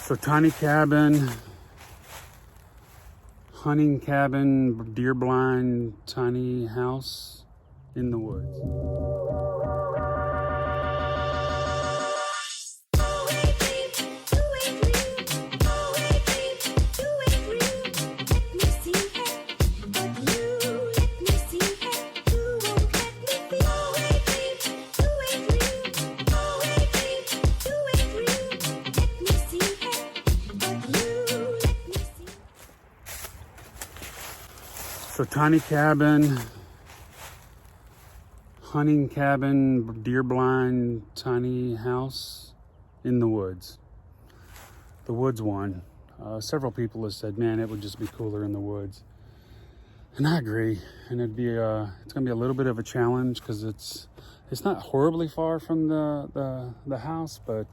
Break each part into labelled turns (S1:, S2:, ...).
S1: So tiny cabin, hunting cabin, deer blind, tiny house in the woods. So tiny cabin, hunting cabin, deer blind, tiny house in the woods. The woods won. Several people have said, man, it would just be cooler in the woods. And I agree. And it's gonna be a little bit of a challenge because it's not horribly far from the house, but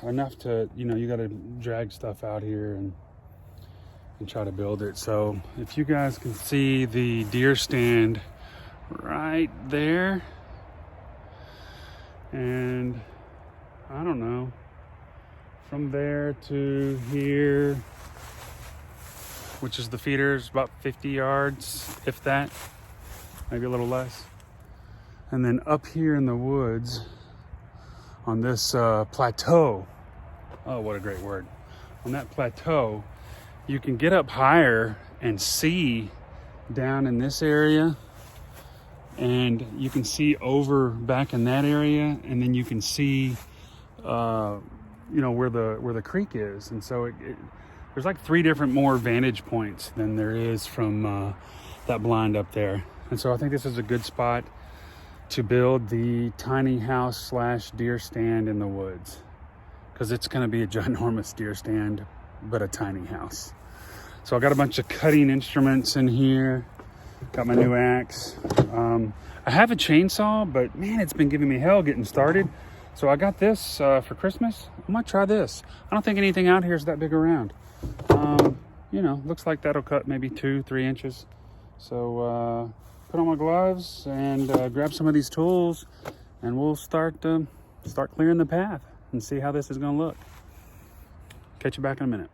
S1: enough to, you gotta drag stuff out here and try to build it. So if you guys can see the deer stand right there, and I don't know, from there to here, which is the feeders, about 50 yards, if that, maybe a little less. And then up here in the woods on this plateau, oh, what a great word, on that plateau, you can get up higher and see down in this area, and you can see over back in that area, and then you can see where the creek is. And so there's like 3 different more vantage points than there is from that blind up there. And so I think this is a good spot to build the tiny house / deer stand in the woods, because it's going to be a ginormous deer stand but a tiny house. So I got a bunch of cutting instruments in here. Got my new axe. I have a chainsaw, but man, it's been giving me hell getting started. So I got this for Christmas. I might try this. I don't think anything out here is that big around. Looks like that'll cut maybe 2-3 inches. So put on my gloves and grab some of these tools, and we'll start clearing the path and see how this is going to look. Catch you back in a minute.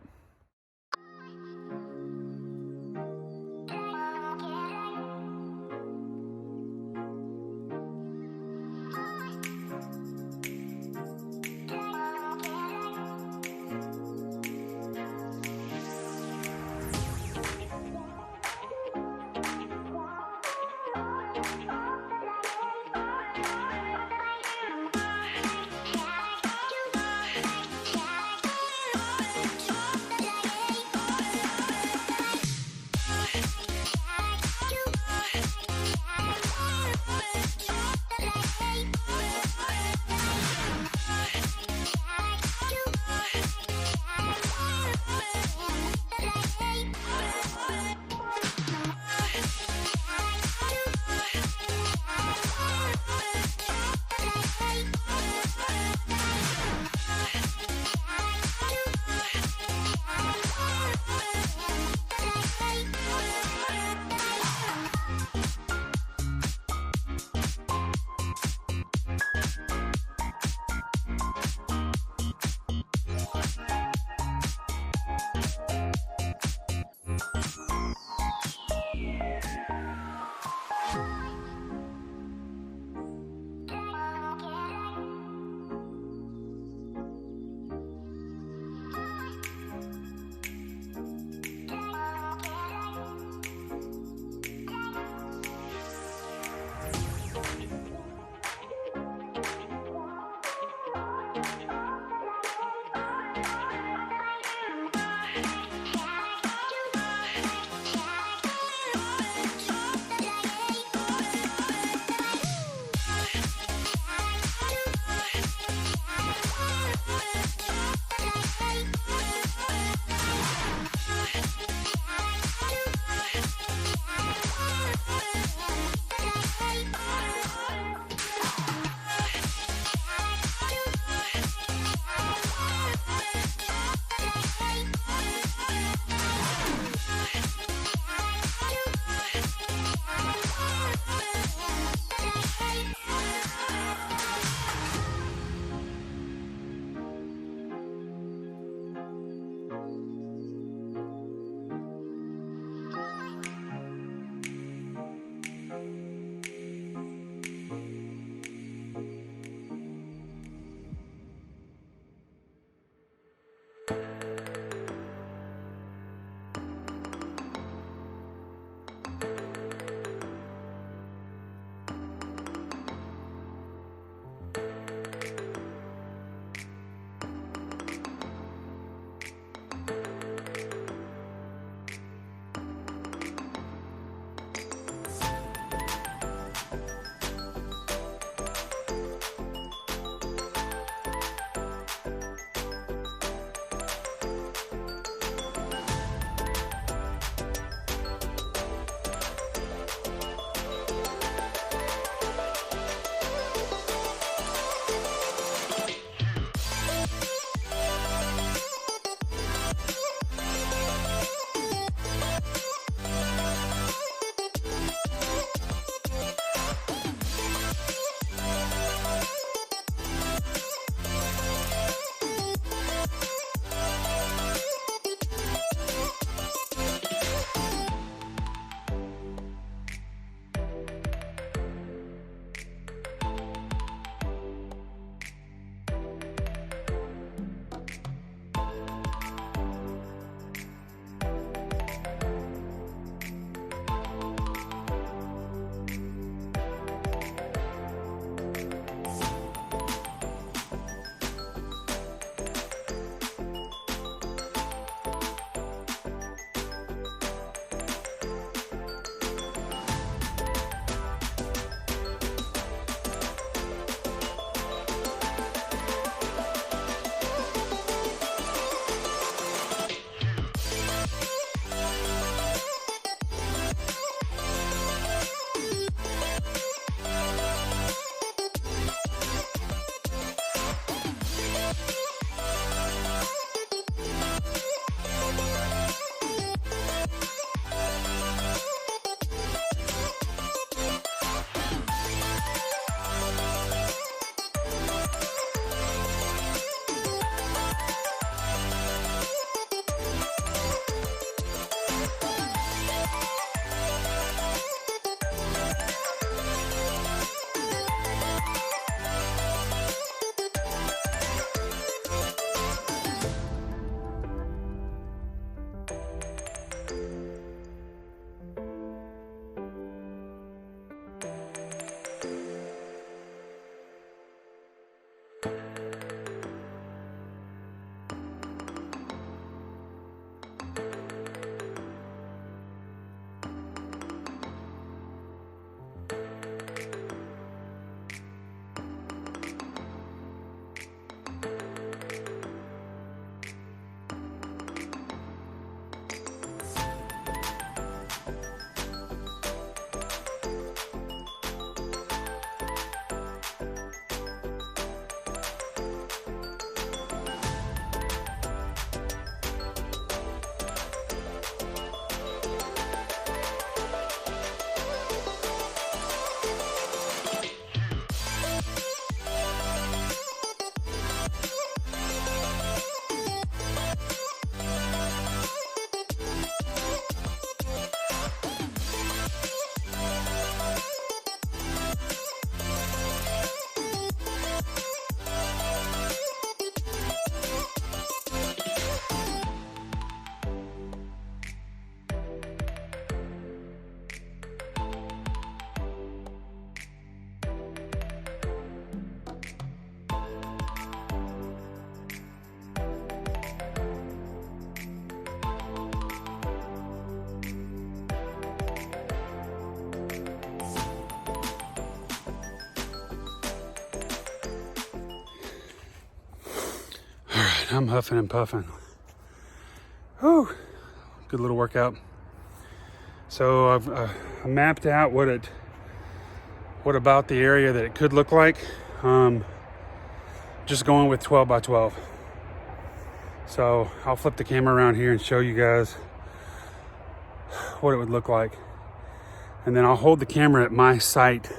S1: I'm huffing and puffing. Whew. Good little workout. So I've mapped out what about the area that it could look like. Just going with 12 by 12. So I'll flip the camera around here and show you guys what it would look like. And then I'll hold the camera at my site.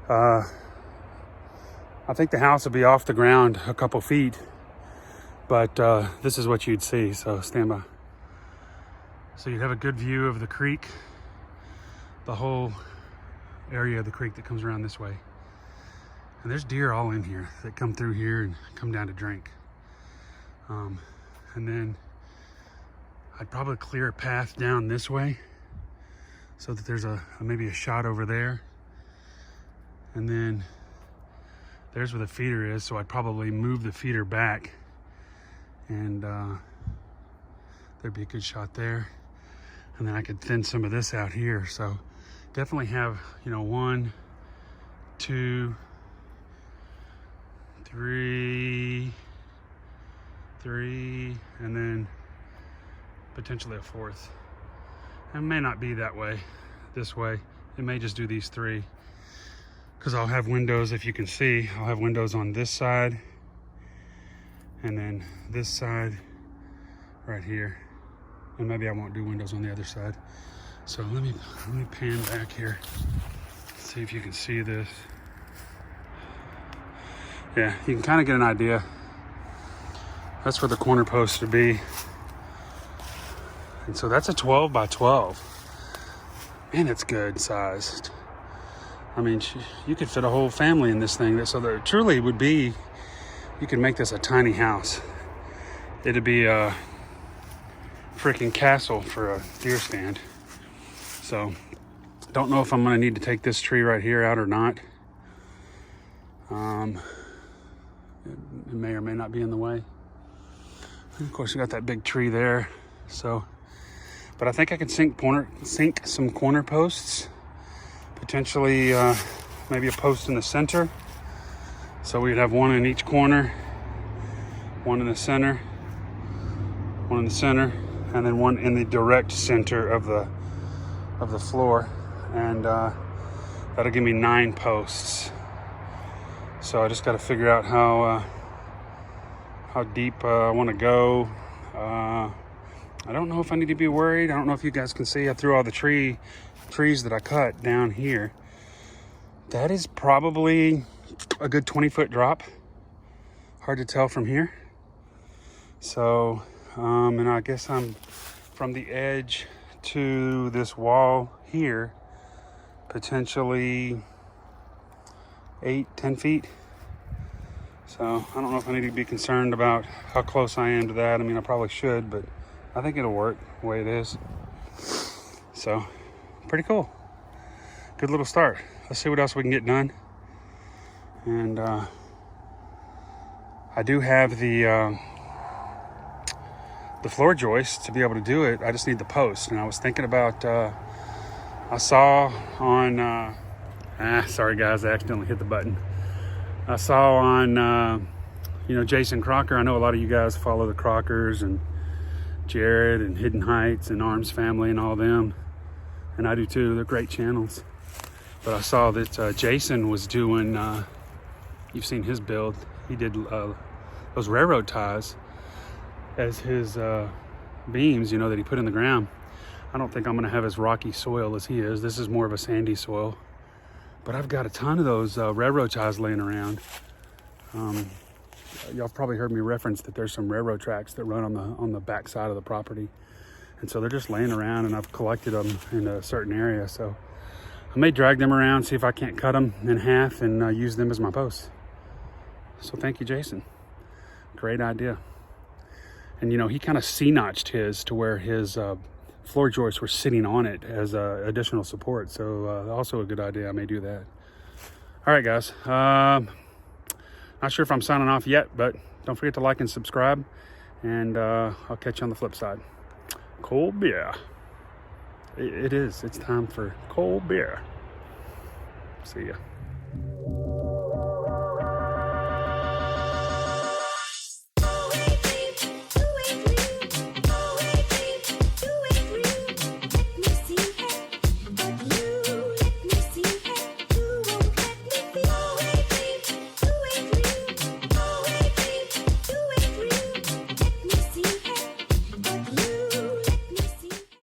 S1: I think the house will be off the ground a couple feet, but this is what you'd see, so stand by. So you'd have a good view of the creek, the whole area of the creek that comes around this way. And there's deer all in here that come through here and come down to drink. And then I'd probably clear a path down this way so that there's maybe a shot over there. And then there's where the feeder is, so I'd probably move the feeder back, and there'd be a good shot there. And then I could thin some of this out here. So definitely have, 1, 2, 3, and then potentially a fourth. It may not be that way, this way. It may just do these 3. Because I'll have windows, if you can see, I'll have windows on this side, and then this side right here. And maybe I won't do windows on the other side. So let me pan back here, see if you can see this. Yeah, you can kind of get an idea. That's where the corner post would be. And so that's a 12 by 12. Man, it's good sized. I mean, you could fit a whole family in this thing. So there truly would be, you could make this a tiny house. It'd be a freaking castle for a deer stand. So don't know if I'm gonna need to take this tree right here out or not. It may or may not be in the way. And of course, we got that big tree there. So, but I think I can sink some corner posts. Potentially maybe a post in the center. So we'd have one in each corner, one in the center, one in the center, and then one in the direct center of the floor. And that'll give me 9 posts. So I just got to figure out how deep I want to go. I don't know if I need to be worried. I don't know if you guys can see. I threw all the trees that I cut down here. That is probably a good 20-foot drop. Hard to tell from here. So, and I guess I'm from the edge to this wall here, potentially 8-10 feet. So I don't know if I need to be concerned about how close I am to that. I mean, I probably should, but I think it'll work the way it is. So pretty cool. Good little start. Let's see what else we can get done. And I do have the floor joist to be able to do it. I just need the post. And I was thinking about, I saw on, sorry guys, I accidentally hit the button. I saw on, Jason Crocker. I know a lot of you guys follow the Crockers and Jared and Hidden Heights and Arms Family and all them. And I do too. They're great channels. But I saw that Jason was doing, you've seen his build. He did those railroad ties as his beams, that he put in the ground. I don't think I'm going to have as rocky soil as he is. This is more of a sandy soil. But I've got a ton of those railroad ties laying around. Y'all probably heard me reference that there's some railroad tracks that run on the back side of the property. And so they're just laying around, and I've collected them in a certain area. So I may drag them around, see if I can't cut them in half and use them as my posts. So thank you, Jason. Great idea. And he kind of C-notched his to where his floor joists were sitting on it as additional support. So also a good idea. I may do that. All right, guys. Not sure if I'm signing off yet, but don't forget to like and subscribe. And I'll catch you on the flip side. Cold beer. It is. It's time for cold beer. See ya.